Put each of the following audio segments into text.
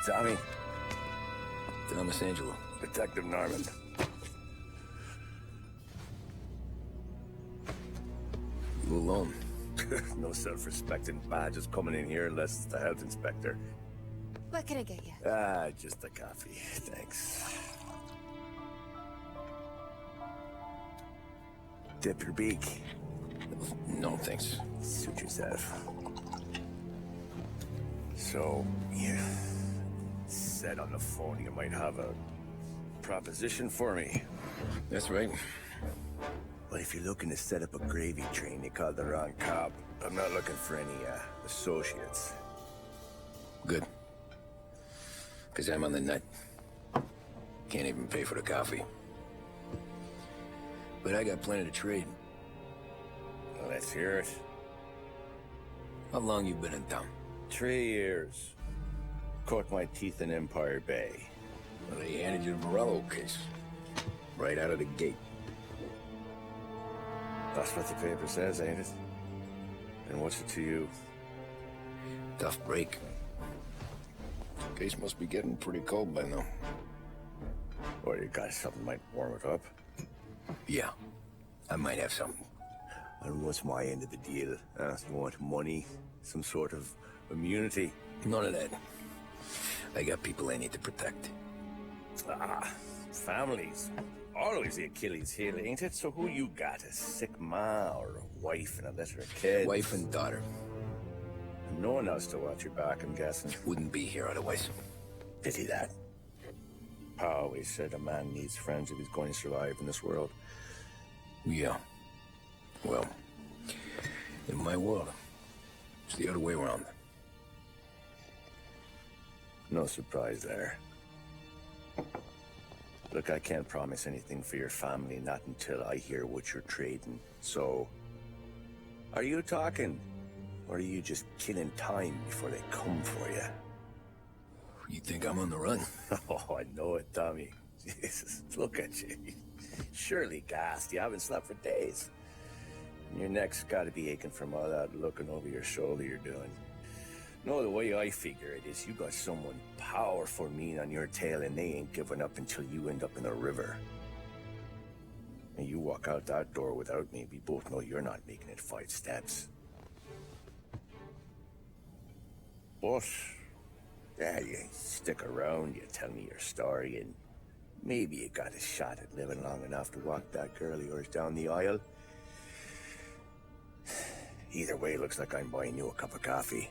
Tommy. Thomas Angelo. Detective Norman. You alone? No self-respecting badges coming in here unless it's the health inspector. What can I get you? Just a coffee. Thanks. Dip your beak. No, thanks. Suit yourself. So, you said on the phone you might have a proposition for me. That's right. Well, if you're looking to set up a gravy train, you called the wrong cop. I'm not looking for any, associates. Good. Because I'm on the nut. Can't even pay for the coffee. But I got plenty to trade. Well, let's hear it. How long you been in town? 3 years. Caught my teeth in Empire Bay. Well, they handed you the Morello case. Right out of the gate. That's what the paper says, ain't it? And what's it to you? Tough break. Case must be getting pretty cold by now. Or you got something might warm it up? Yeah, I might have something. And what's my end of the deal? You want money? Some sort of immunity? None of that. I got people I need to protect. Families. Always the Achilles heel, ain't it? So who you got? A sick ma or a wife and a litter of kids? Wife and daughter. No one else to watch your back, I'm guessing. Wouldn't be here otherwise. Pity that. Pa always said a man needs friends if he's going to survive in this world. Yeah. Well, in my world, it's the other way around. No surprise there. Look, I can't promise anything for your family, not until I hear what you're trading. So, are you talking? Or are you just killing time before they come for you? You think I'm on the run? Oh, I know it, Tommy. Jesus, look at you. Surely gassed. You haven't slept for days. And your neck's got to be aching from all that looking over your shoulder you're doing. No, the way I figure it is you got someone powerful mean on your tail and they ain't giving up until you end up in the river. And you walk out that door without me, we both know you're not making it 5 steps. But, yeah, you stick around, you tell me your story, and maybe you got a shot at living long enough to walk that girl of yours down the aisle. Either way, looks like I'm buying you a cup of coffee.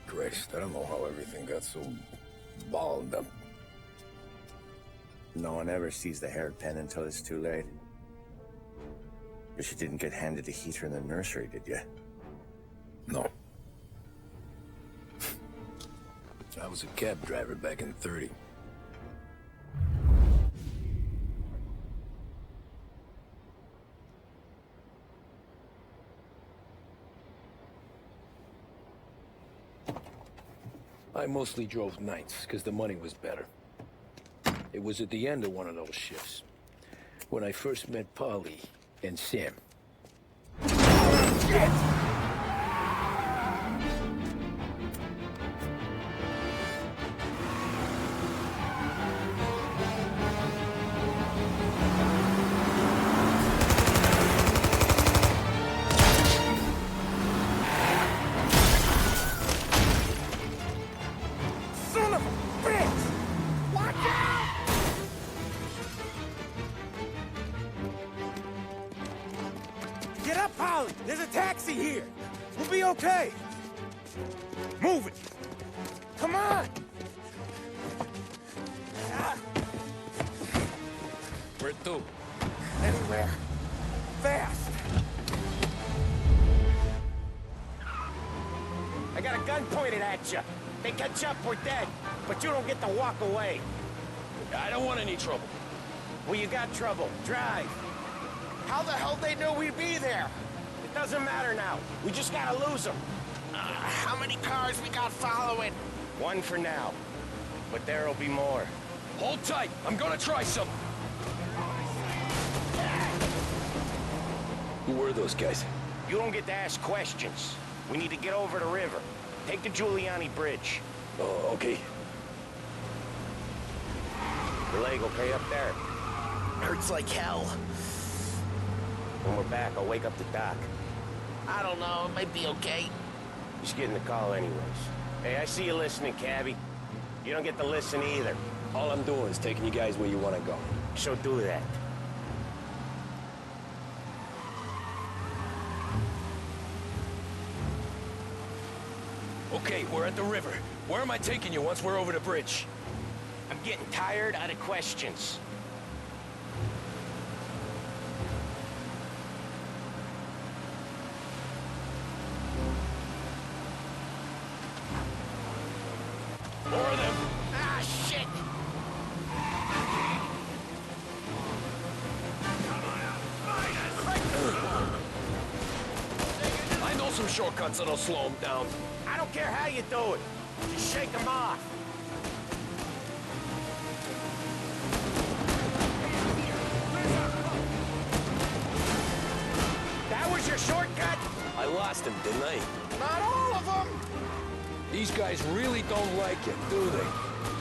Christ, I don't know how everything got so balled up. No one ever sees the hairpin until it's too late. Guess you didn't get handed a heater in the nursery, did you? No. I was a cab driver back in '30. I mostly drove nights, because the money was better. It was at the end of one of those shifts, when I first met Polly and Sam. Shit! Get up, Polly! There's a taxi here! We'll be okay! Move it! Come on! Where to? Anywhere. Fast! I got a gun pointed at you. They catch up, we're dead. But you don't get to walk away. I don't want any trouble. Well, you got trouble. Drive. How the hell they know we'd be there? It doesn't matter now. We just gotta lose them. How many cars we got following? One for now. But there'll be more. Hold tight. I'm gonna try something. Who were those guys? You don't get to ask questions. We need to get over the river. Take the Giuliani Bridge. Oh, okay. Your leg okay up there? Hurts like hell. When we're back, I'll wake up the doc. I don't know, it might be okay. Just getting the call anyways. Hey, I see you listening, Cabby. You don't get to listen either. All I'm doing is taking you guys where you want to go. So do that. Okay, we're at the river. Where am I taking you once we're over the bridge? I'm getting tired out of questions. More of them. Ah, shit! I know some shortcuts that'll slow them down. I don't care how you do it. Just shake them off. That was your shortcut? I lost him, didn't I? Not all of them. These guys really don't like it, do they?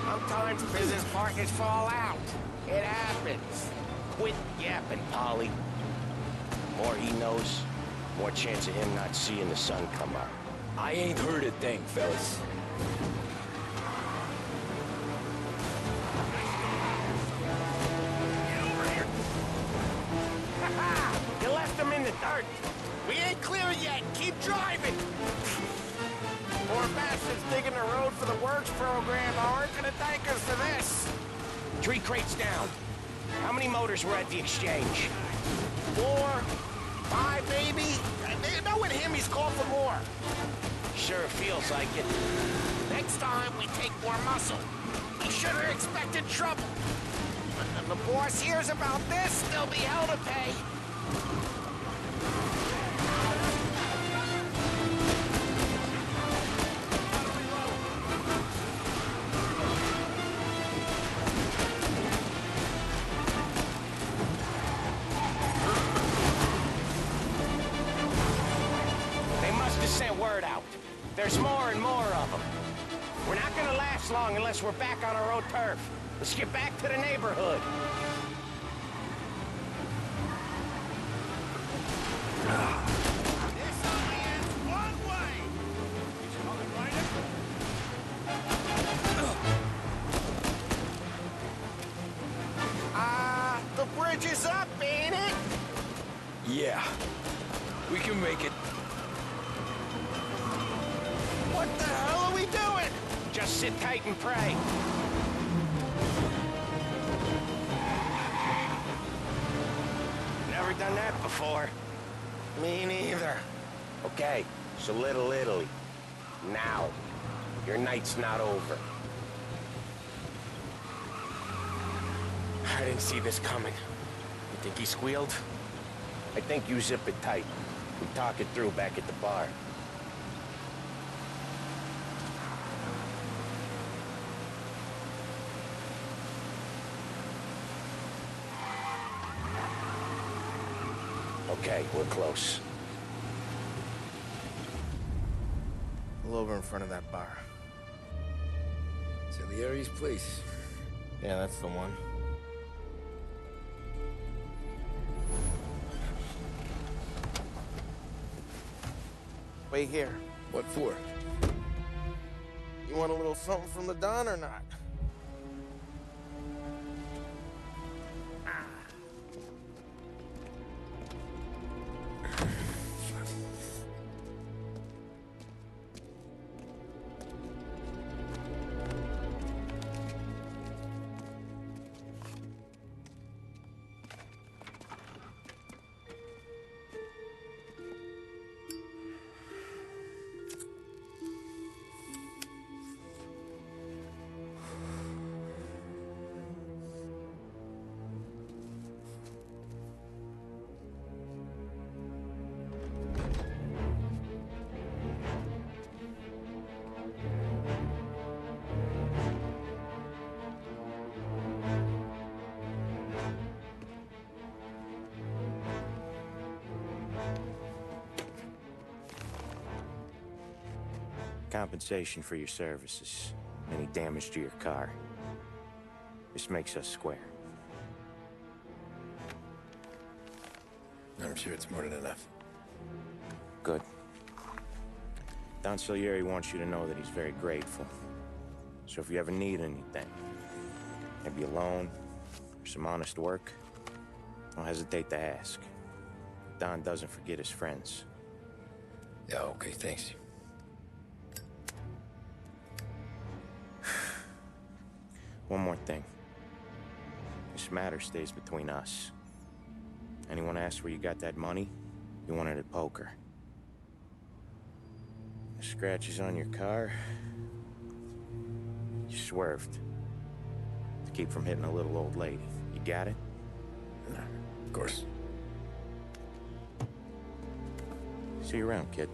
Sometimes business partners fall out. It happens. Quit yapping, Polly. More he knows, more chance of him not seeing the sun come up. I ain't heard a thing, fellas. You left him in the dirt. We ain't clear yet! Keep driving! Poor bastards digging the road for the works program aren't gonna thank us for this. 3 crates down. How many motors were at the exchange? 4, 5 maybe? Knowing him, he's called for more. Sure feels like it. Next time, we take more muscle. He should have expected trouble. When the boss hears about this, there'll be hell to pay. They must have sent word out. There's more and more of them. We're not gonna last long unless we're back on our own turf. Let's get back to the neighborhood. This only ends one way. The bridge is up, ain't it? Yeah. We can make it. What the hell are we doing? Just sit tight and pray. Never done that before. Me neither. Okay, so Little Italy. Now. Your night's not over. I didn't see this coming. You think he squealed? I think you zip it tight. We talk it through back at the bar. Okay, we're close. Pull over in front of that bar. Salieri's place. Yeah, that's the one. Wait here. What for? You want a little something from the Don or not? compensation for your services. Any damage to your car. This makes us square. I'm sure it's more than enough. Good. Don Salieri wants you to know that he's very grateful. So if you ever need anything, maybe a loan, or some honest work, don't hesitate to ask. Don doesn't forget his friends. Yeah, okay, thanks. One more thing. This matter stays between us. Anyone asks where you got that money, you won it at poker. The scratches on your car, you swerved to keep from hitting a little old lady. You got it? Of course. See you around, kid.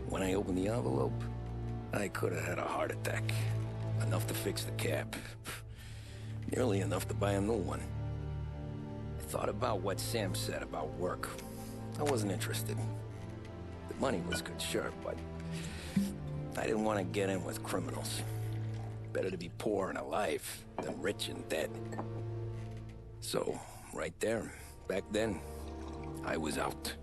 When I opened the envelope, I could have had a heart attack. Enough to fix the cap. Nearly enough to buy a new one. I thought about what Sam said about work. I wasn't interested. The money was good, sure, but I didn't want to get in with criminals. Better to be poor and alive than rich and dead. So, right there, back then, I was out.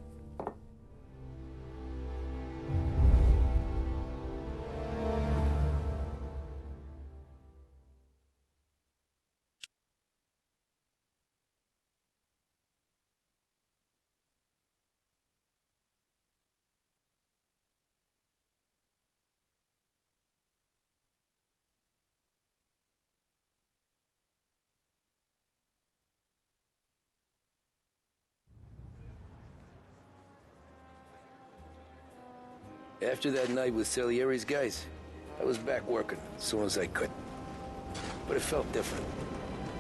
After that night with Salieri's guys, I was back working as soon as I could. But it felt different.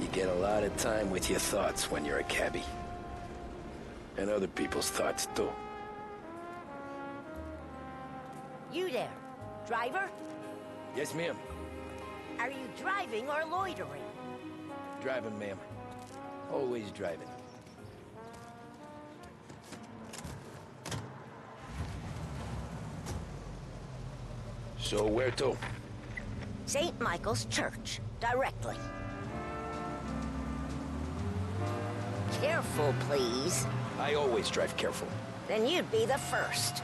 You get a lot of time with your thoughts when you're a cabbie. And other people's thoughts, too. You there, driver? Yes, ma'am. Are you driving or loitering? Driving, ma'am. Always driving. So where to? St. Michael's Church, directly. Careful, please. I always drive careful. Then you'd be the first.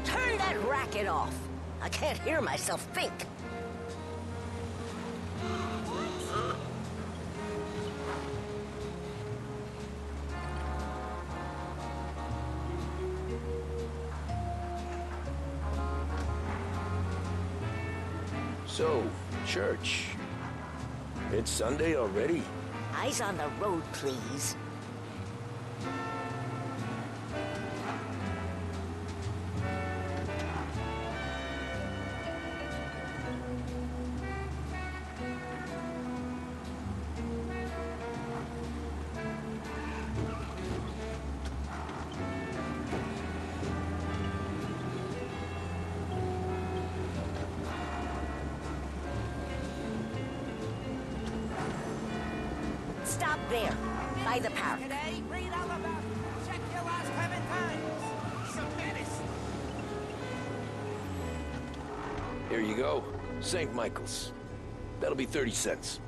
Turn that racket off. I can't hear myself think. So, church. It's Sunday already? Eyes on the road, please. Stop there, by the park. Today, read all about it. Check your last 7 times. He's a menace. Here you go. St. Michael's. That'll be 30 cents.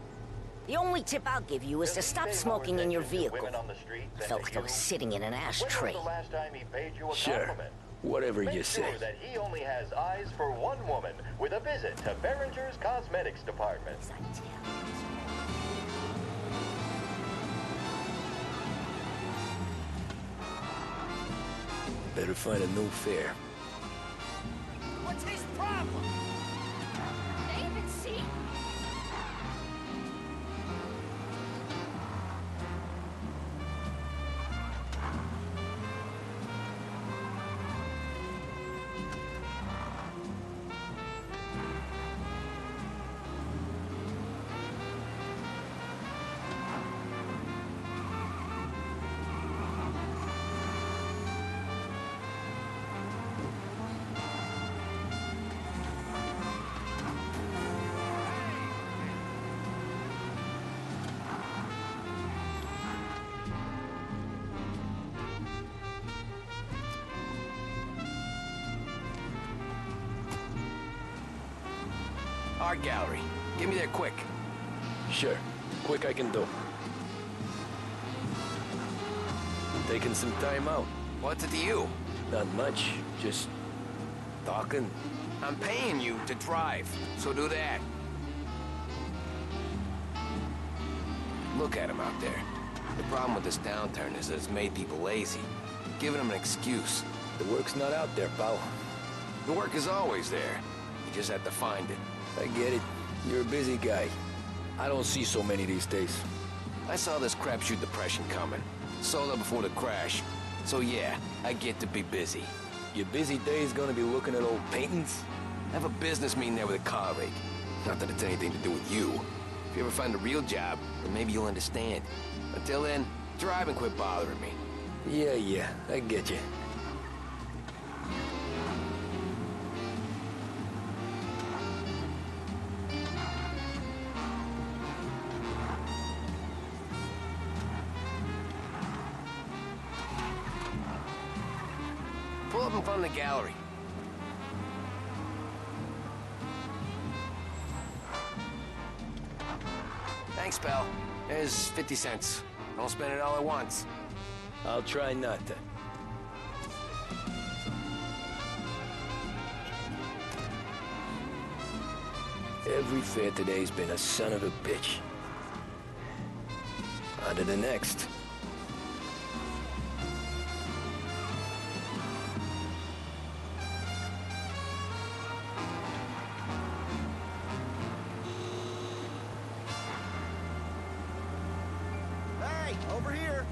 The only tip I'll give you is to stop smoking in your vehicle. I felt like I was sitting in an ashtray. When was the last time he paid you a Sure. compliment? Whatever you Make say. sure that he only has eyes for one woman with a visit to Behringer's Cosmetics Department. As I tell you. Better find a new fare. What's his problem? David, see? Art gallery. Get me there quick. Sure. Quick I can do. Taking some time out. What's it to you? Not much. Just talking. I'm paying you to drive, so do that. Look at him out there. The problem with this downturn is that it's made people lazy. Giving them an excuse. The work's not out there, pal. The work is always there. You just have to find it. I get it. You're a busy guy. I don't see so many these days. I saw this crapshoot depression coming. Sold up before the crash. So yeah, I get to be busy. Your busy day's gonna be looking at old paintings? I have a business meeting there with a colleague. Not that it's anything to do with you. If you ever find a real job, then maybe you'll understand. Until then, drive and quit bothering me. Yeah, I get you. Pull up in front of the gallery. Thanks, pal. There's 50 cents. Don't spend it all at once. I'll try not to. Every fair today's been a son of a bitch. On to the next. Hey, over here.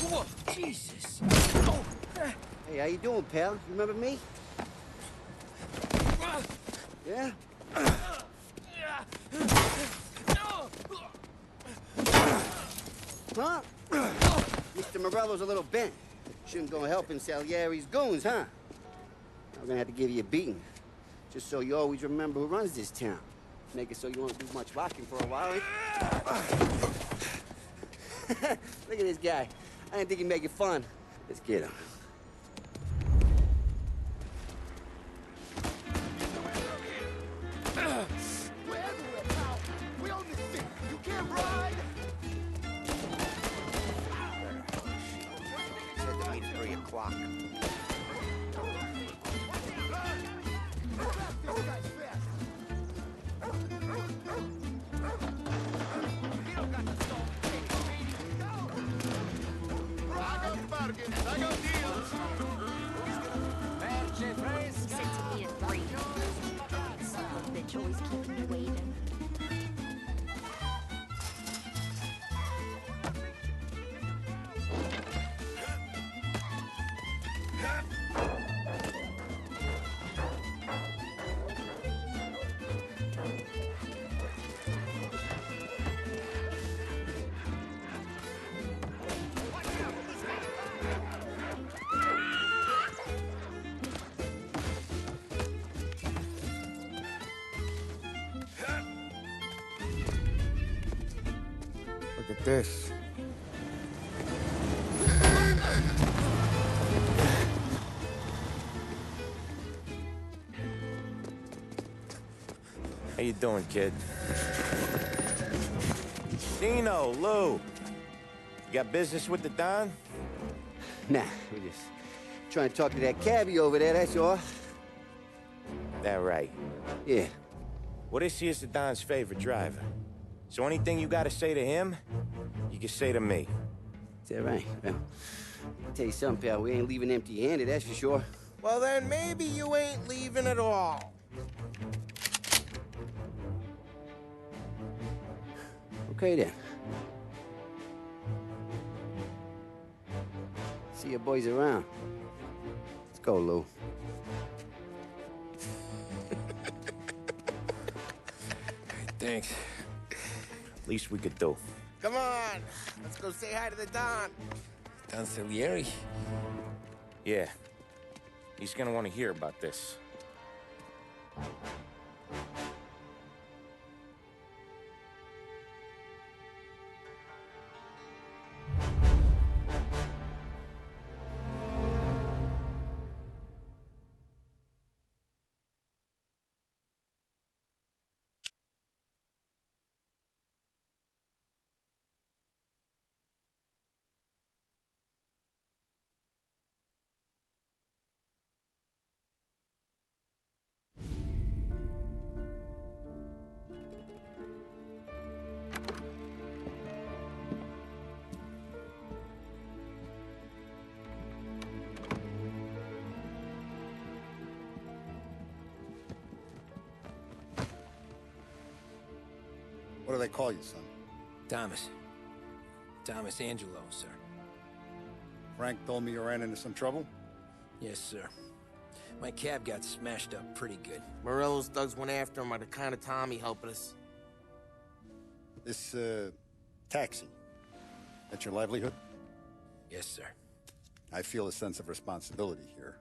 Whoa, Jesus. Oh. Hey, how you doing, pal? You remember me? Yeah? Huh? Mr. Morello's a little bent. Shouldn't go helping Salieri's goons, huh? I'm gonna have to give you a beating. Just so you always remember who runs this town. Make it so you won't do much walking for a while. Look at this guy. I didn't think he'd make it fun. Let's get him. can't ride! Said to meet at 3 o'clock. This guy's fast! He don't got the soul to take it, Speedy. Go! I got bargains, I got deals! Said to me at 3. Son of a bitch always keeping me waiting. Look at this. How you doing, kid? Dino, Lou. You got business with the Don? Nah, we just trying to talk to that cabbie over there, that's all. That right. Yeah. Well, this here's the Don's favorite driver. So anything you gotta say to him, you can say to me. Is that right? Well, I'll tell you something, pal. We ain't leaving empty-handed, that's for sure. Well, then maybe you ain't leaving at all. Okay, then. See your boys around. Let's go, Lou. Thanks. Least we could do. Come on, let's go say hi to the Don. Don Salieri? Yeah. He's gonna want to hear about this. What do they call you, son? Thomas. Thomas Angelo, sir. Frank told me you ran into some trouble? Yes, sir. My cab got smashed up pretty good. Morello's thugs went after him on account of Tommy helping us. This, taxi. That's your livelihood? Yes, sir. I feel a sense of responsibility here.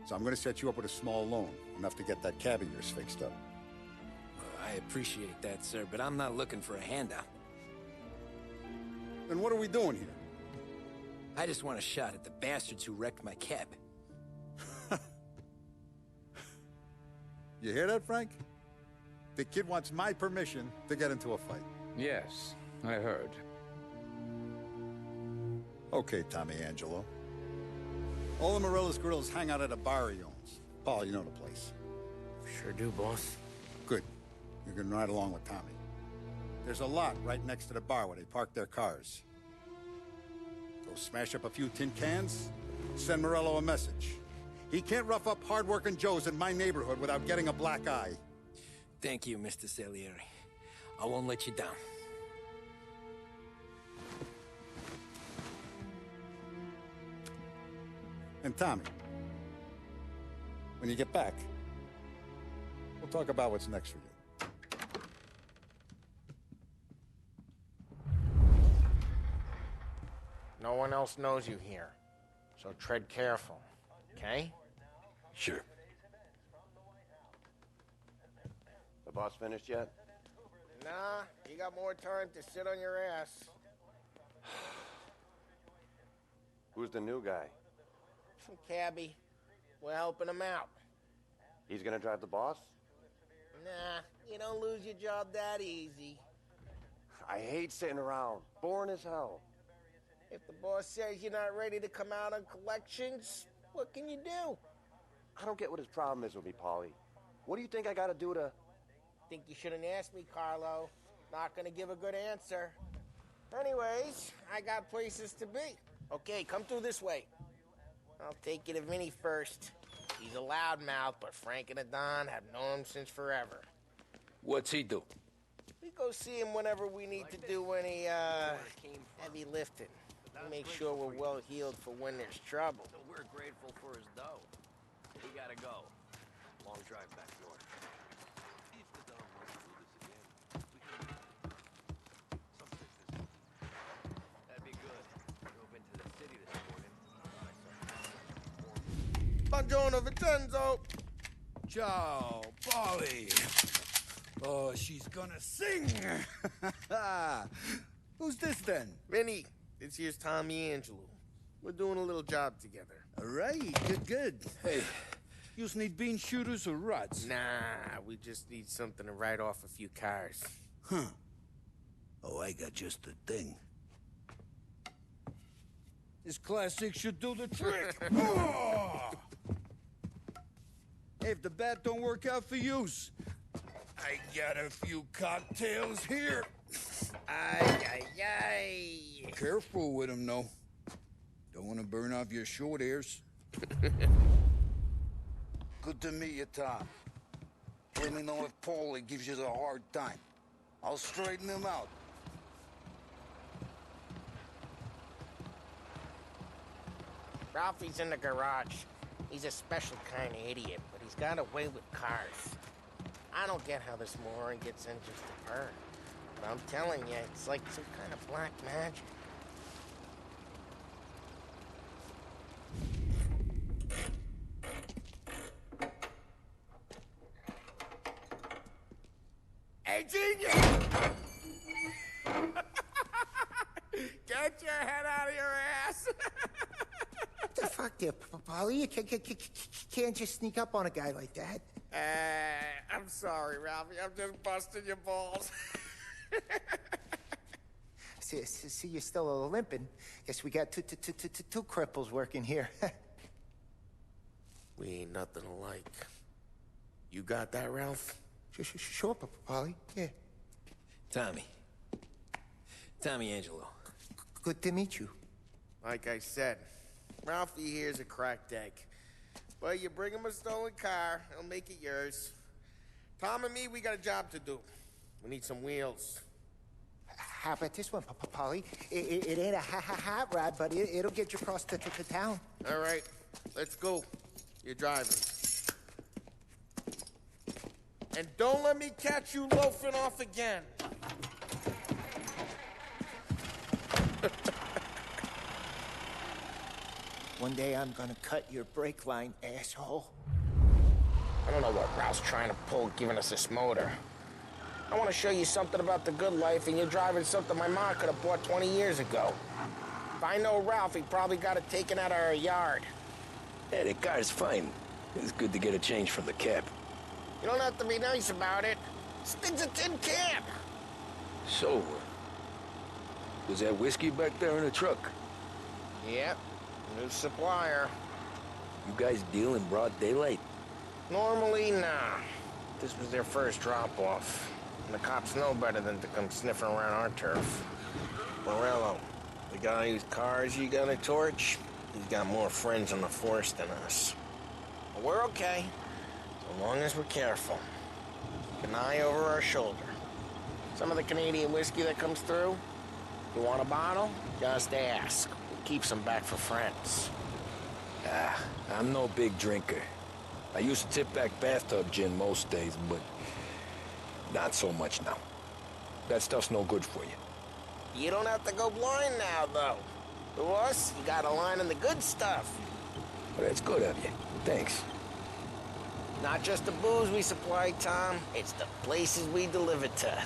So I'm gonna set you up with a small loan, enough to get that cab of yours fixed up. I appreciate that, sir, but I'm not looking for a handout. Then what are we doing here? I just want a shot at the bastards who wrecked my cab. You hear that, Frank? The kid wants my permission to get into a fight. Yes, I heard. Okay, Tommy Angelo. All the Morello's girls hang out at a bar he owns. Paul, you know the place. Sure do, boss. Good. You can ride along with Tommy. There's a lot right next to the bar where they park their cars. Go smash up a few tin cans, send Morello a message. He can't rough up hard-working Joes in my neighborhood without getting a black eye. Thank you, Mr. Salieri. I won't let you down. And Tommy, when you get back, we'll talk about what's next for you. No one else knows you here, so tread careful, okay? Sure. The boss finished yet? Nah, you got more time to sit on your ass. Who's the new guy? Some cabbie. We're helping him out. He's gonna drive the boss? Nah, you don't lose your job that easy. I hate sitting around. Boring as hell. If the boss says you're not ready to come out on collections, what can you do? I don't get what his problem is with me, Paulie. What do you think I gotta do to... Think you shouldn't ask me, Carlo. Not gonna give a good answer. Anyways, I got places to be. Okay, come through this way. I'll take you to Vinny first. He's a loudmouth, but Frank and the Don have known him since forever. What's he do? We go see him whenever we need to do any, heavy lifting. We make sure we're well healed for when there's trouble. So we're grateful for his dough. We gotta go. Long drive back north. If the Don wants to do this again, we can... That'd be good. I drove into the city this morning. Buongiorno, Vincenzo! Ciao, Polly. Oh, she's gonna sing. Who's this then? Vinny, this here's Tommy Angelo. We're doing a little job together. All right, good. Hey, you need bean shooters or rods? Nah, we just need something to write off a few cars. Huh. Oh, I got just the thing. This classic should do the trick. Oh! Hey, if the bat don't work out for yous, I got a few cocktails here. Ay, ay, ay. Careful with them, though. Don't want to burn off your short hairs. Good to meet you, Tom. Let me know if Paulie gives you a hard time. I'll straighten him out. Ralphie's in the garage. He's a special kind of idiot, but he's got a way with cars. I don't get how this moron gets in just a bird. But I'm telling you, it's like some kind of black magic. Hey, genius! Get your head out of your ass! What the fuck there, Polly? You can't just sneak up on a guy like that. I'm sorry, Ralphie. I'm just busting your balls. See, you're still limping. Guess we got two cripples working here. We ain't nothing alike. You got that, Ralph? Sure, Polly. Yeah. Tommy Angelo. Good to meet you. Like I said, Ralphie here's a cracked egg. But you bring him a stolen car, he'll make it yours. Tom and me, we got a job to do. We need some wheels. How about this one, Polly? It ain't a hot rod, but it'll get you across to town. All right, let's go. You're driving. And don't let me catch you loafing off again. One day I'm gonna cut your brake line, asshole. I don't know what Ralph's trying to pull giving us this motor. I want to show you something about the good life, and you're driving something my mom could have bought 20 years ago. If I know Ralph, he probably got it taken out of our yard. Yeah, the car's fine. It's good to get a change from the cab. You don't have to be nice about it. This thing's a tin can. So, was that whiskey back there in the truck? Yep, new supplier. You guys deal in broad daylight? Normally, nah. This was their first drop-off. And the cops know better than to come sniffing around our turf. Morello, the guy whose cars you got a torch, he's got more friends on the force than us. But we're okay, so long as we're careful. Keep an eye over our shoulder. Some of the Canadian whiskey that comes through, you want a bottle? Just ask. We'll keep some back for friends. I'm no big drinker. I used to tip back bathtub gin most days, but not so much now. That stuff's no good for you. You don't have to go blind now, though. To us, you got a line in the good stuff. Well, that's good of you. Thanks. Not just the booze we supply, Tom. It's the places we deliver to.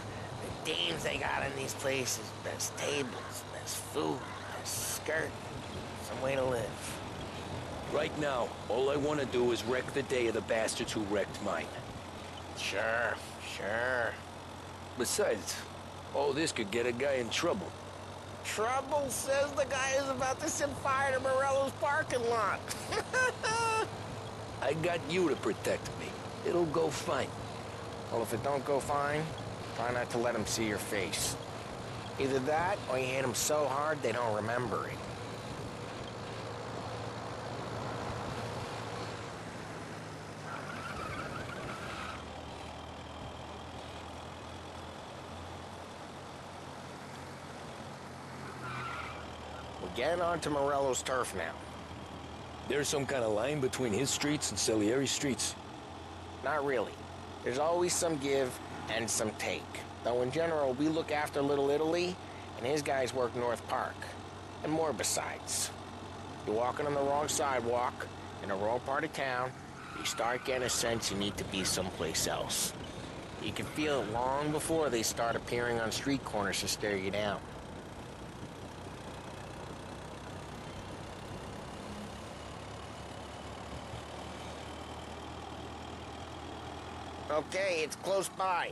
The dames they got in these places. Best tables, best food, best skirt. Some way to live. Right now, all I want to do is wreck the day of the bastards who wrecked mine. Sure. Sure. Besides, all this could get a guy in trouble. Trouble, says the guy who's about to set fire to Morello's parking lot. I got you to protect me. It'll go fine. Well, if it don't go fine, try not to let him see your face. Either that, or you hit him so hard they don't remember it. We're getting onto Morello's turf now. There's some kind of line between his streets and Salieri's streets? Not really. There's always some give and some take. Though in general, we look after Little Italy, and his guys work North Park. And more besides. You're walking on the wrong sidewalk, in the wrong part of town, you start getting a sense you need to be someplace else. You can feel it long before they start appearing on street corners to stare you down. Okay, it's close by.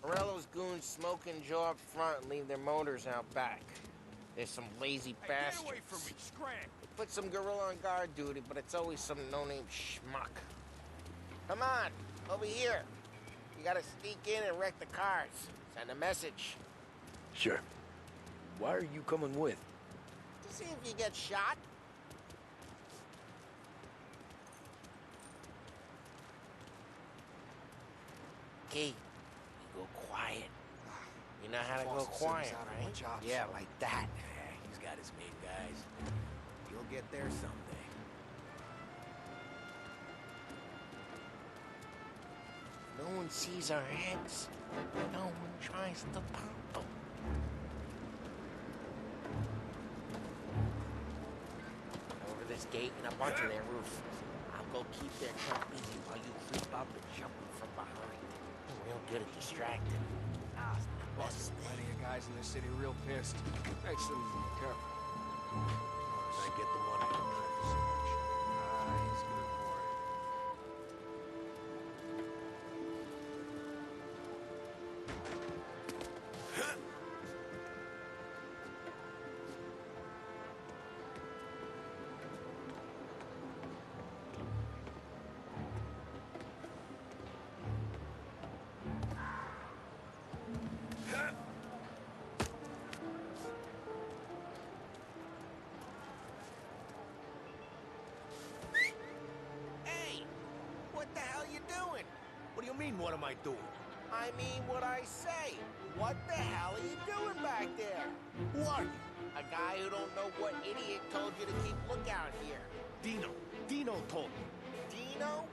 Morello's goons smoke and jaw up front and leave their motors out back. There's some lazy bastards. Get away from me, scram! They put some gorilla on guard duty, but it's always some no-name schmuck. Come on, over here. You gotta sneak in and wreck the cars. Send a message. Sure. Why are you coming with? To see if you get shot. Okay, you go quiet. You know how to go quiet, right? Yeah, like that. Yeah, he's got his main guys. You'll get there someday. No one sees our heads. No one tries to pop them. Over this gate and up onto their roof. I'll go keep their truck busy while you creep up and jump them from behind. Real good at distracting. Lost plenty of guys in this city real pissed. Makes them careful. I get the money. Don't try for so much. He's good for it. What am I doing? I mean what I say. What the hell are you doing back there? Who are you? A guy who don't know what idiot told you to keep lookout here. Dino. Dino told me. Dino?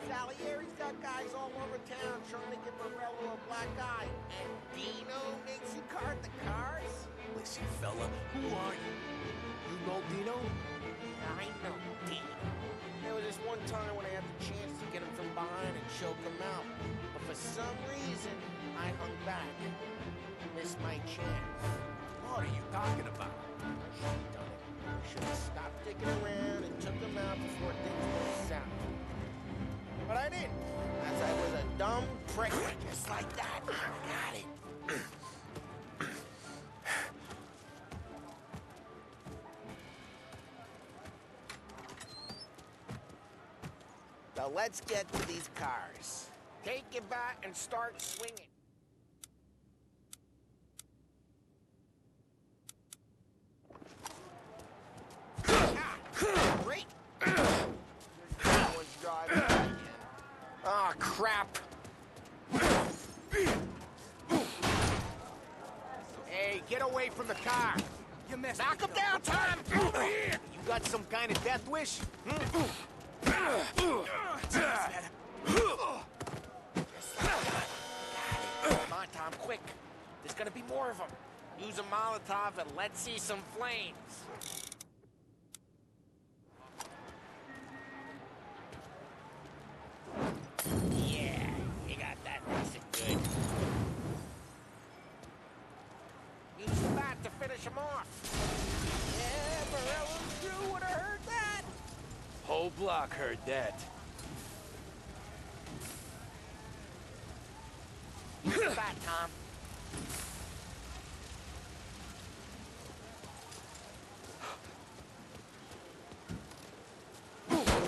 Salieri's got guys all over town trying to give Morello a black eye. And Dino makes you cart the cars? Listen, fella, who are you? You know Dino? I know Dino. There was this one time when I had the chance to get him from behind and choke him out. But for some reason, I hung back. Missed my chance. What are you talking about? Should've done it. Should've stopped digging around and took him out before things went south. But I didn't, as I was a dumb prick. Just like that. I got it. Now let's get to these cars. Take your bat and start swinging. Great. That one's driving again. Ah, crap. Hey, get away from the car. You messed Knock him down, Tom. Over here. You got some kind of death wish? Come on, Tom, quick. There's gonna be more of them. Use a Molotov and let's see some flames. Yeah, you got that nice and good. Use the bat to finish him off. Yeah, Morello's crew would have heard that. whole block heard that. Use the bat, Tom.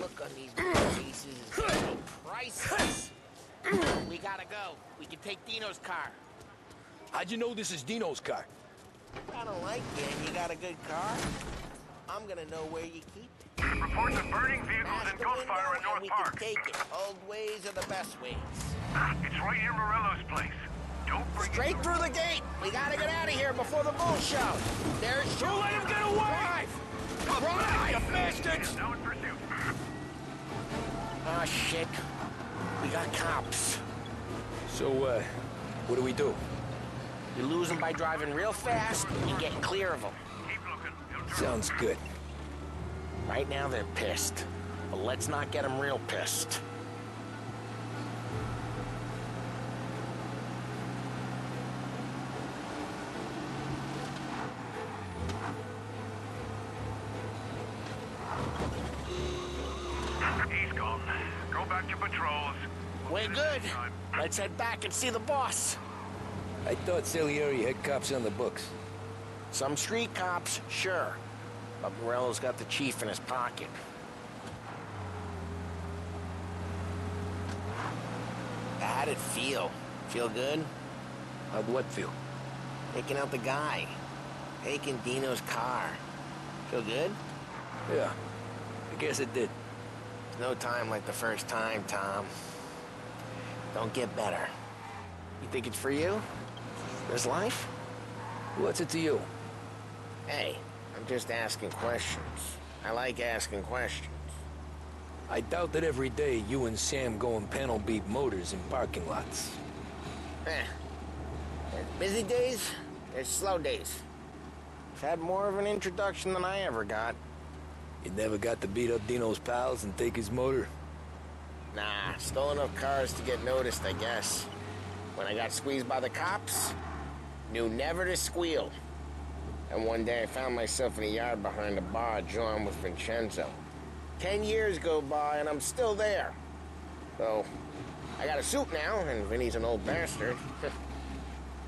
Look on these faces is gonna be priceless. We gotta go. We can take Dino's car. How'd you know this is Dino's car? I don't like you and you got a good car. I'm gonna know where you keep it. Reports of burning vehicles and gunfire in North we Park. can take it. Old ways are the best ways. It's right near Morello's place. Don't bring Straight through the gate. We gotta get out of here before the bull show. There's Don't let him get away! Drive, you bastards! Now in pursuit. Oh, shit. We got cops. So, what do we do? You lose them by driving real fast and getting clear of them. Keep looking. Sounds good. Right now they're pissed, but let's not get them real pissed. He's gone. Go back to patrols. We're good. Let's head back and see the boss. I thought Salieri had cops on the books. Some street cops, sure. But Morello's got the chief in his pocket. How'd it feel? Feel good? How'd what feel? Taking out the guy. Taking Dino's car. Feel good? Yeah, I guess it did. There's no time like the first time, Tom. Don't get better. You think it's for you? This life? What's it to you? Hey, I'm just asking questions. I like asking questions. I doubt that every day you and Sam go and panel beat motors in parking lots. There's busy days, there's slow days. I've had more of an introduction than I ever got. You never got to beat up Dino's pals and take his motor? Nah, stole enough cars to get noticed, I guess. When I got squeezed by the cops, knew never to squeal. And one day I found myself in a yard behind a bar drawn with Vincenzo. 10 years go by and I'm still there. So, I got a suit now, and Vinny's an old bastard.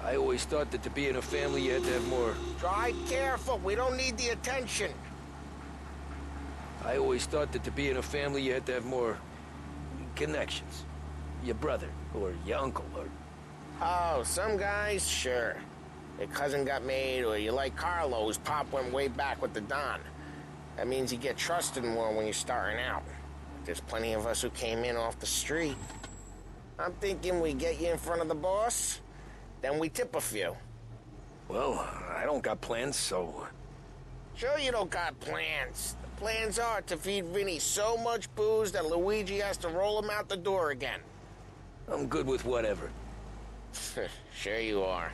I always thought that to be in a family you had to have more... Drive careful, we don't need the attention. I always thought that to be in a family you had to have more... connections. Your brother, or your uncle, or... Oh, some guys, sure. Your cousin got made, or you like Carlos, Pop went way back with the Don. That means you get trusted more when you're starting out. There's plenty of us who came in off the street. I'm thinking we get you in front of the boss, then we tip a few. Well, I don't got plans, so... Sure you don't got plans. The plans are to feed Vinny so much booze that Luigi has to roll him out the door again. I'm good with whatever. Sure you are.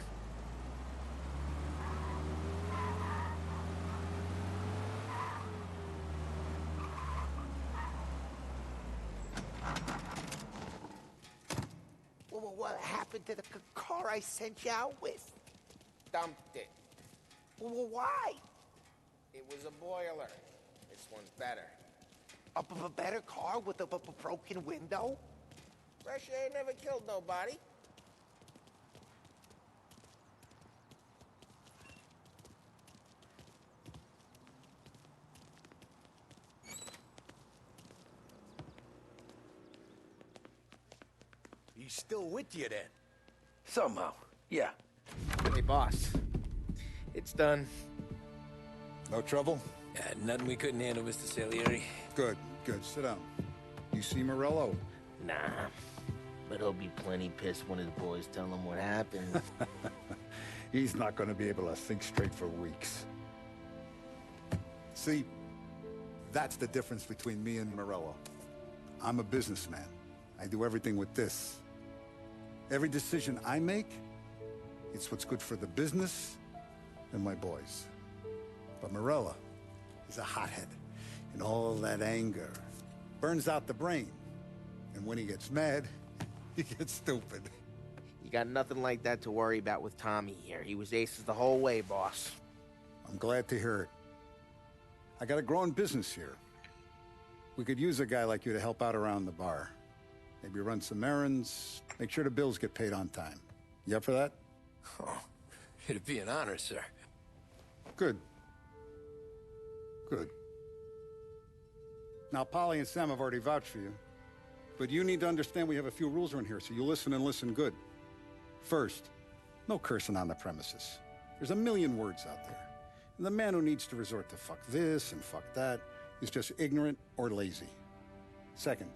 Well, what happened to the car I sent you out with? Dumped it. Well, why? It was a boiler. This one's better. A better car with a broken window? Fresh air never killed nobody. He's still with you, then? Somehow, yeah. Hey, boss. It's done. No trouble? Nothing we couldn't handle, Mr. Salieri. Good, good. Sit down. You see Morello? Nah. But he'll be plenty pissed when his boys tell him what happened. He's not going to be able to think straight for weeks. See, that's the difference between me and Morello. I'm a businessman. I do everything with this. Every decision I make, it's what's good for the business and my boys. But Morello is a hothead, and all that anger burns out the brain. And when he gets mad, he gets stupid. You got nothing like that to worry about with Tommy here. He was aces the whole way, boss. I'm glad to hear it. I got a growing business here. We could use a guy like you to help out around the bar. Maybe run some errands, make sure the bills get paid on time. You up for that? Oh, it'd be an honor, sir. Good. Good. Now, Polly and Sam have already vouched for you. But you need to understand we have a few rules around here, so you listen and listen good. First, no cursing on the premises. There's a million words out there. And the man who needs to resort to fuck this and fuck that is just ignorant or lazy. Second,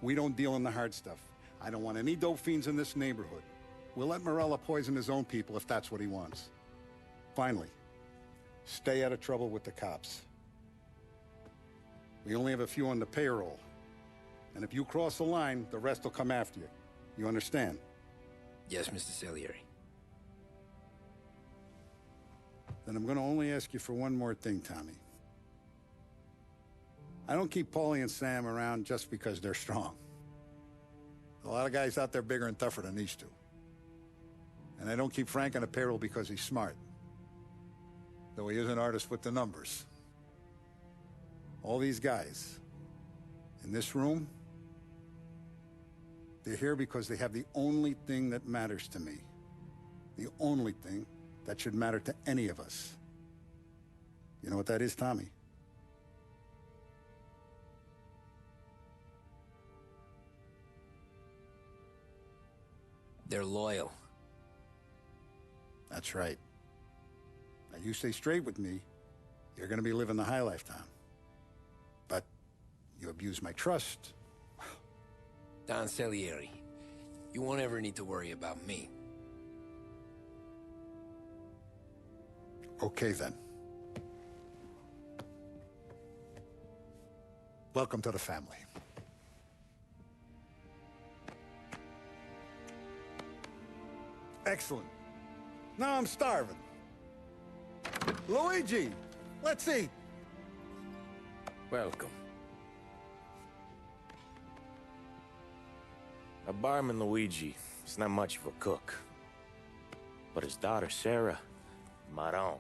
we don't deal in the hard stuff. I don't want any dope fiends in this neighborhood. We'll let Morello poison his own people if that's what he wants. Finally, stay out of trouble with the cops. We only have a few on the payroll. And if you cross the line, the rest will come after you. You understand? Yes, Mr. Salieri. Then I'm going to only ask you for one more thing, Tommy. I don't keep Paulie and Sam around just because they're strong. A lot of guys out there bigger and tougher than these two. And I don't keep Frank on the payroll because he's smart. Though he is an artist with the numbers. All these guys in this room, they're here because they have the only thing that matters to me. The only thing that should matter to any of us. You know what that is, Tommy? They're loyal. That's right. Now, you stay straight with me, you're gonna be living the high life, Tom. But you abuse my trust. Don Salieri, you won't ever need to worry about me. Okay, then. Welcome to the family. Excellent. Now I'm starving. Luigi, let's eat. Welcome. A barman, Luigi, is not much of a cook. But his daughter, Sarah, Maron.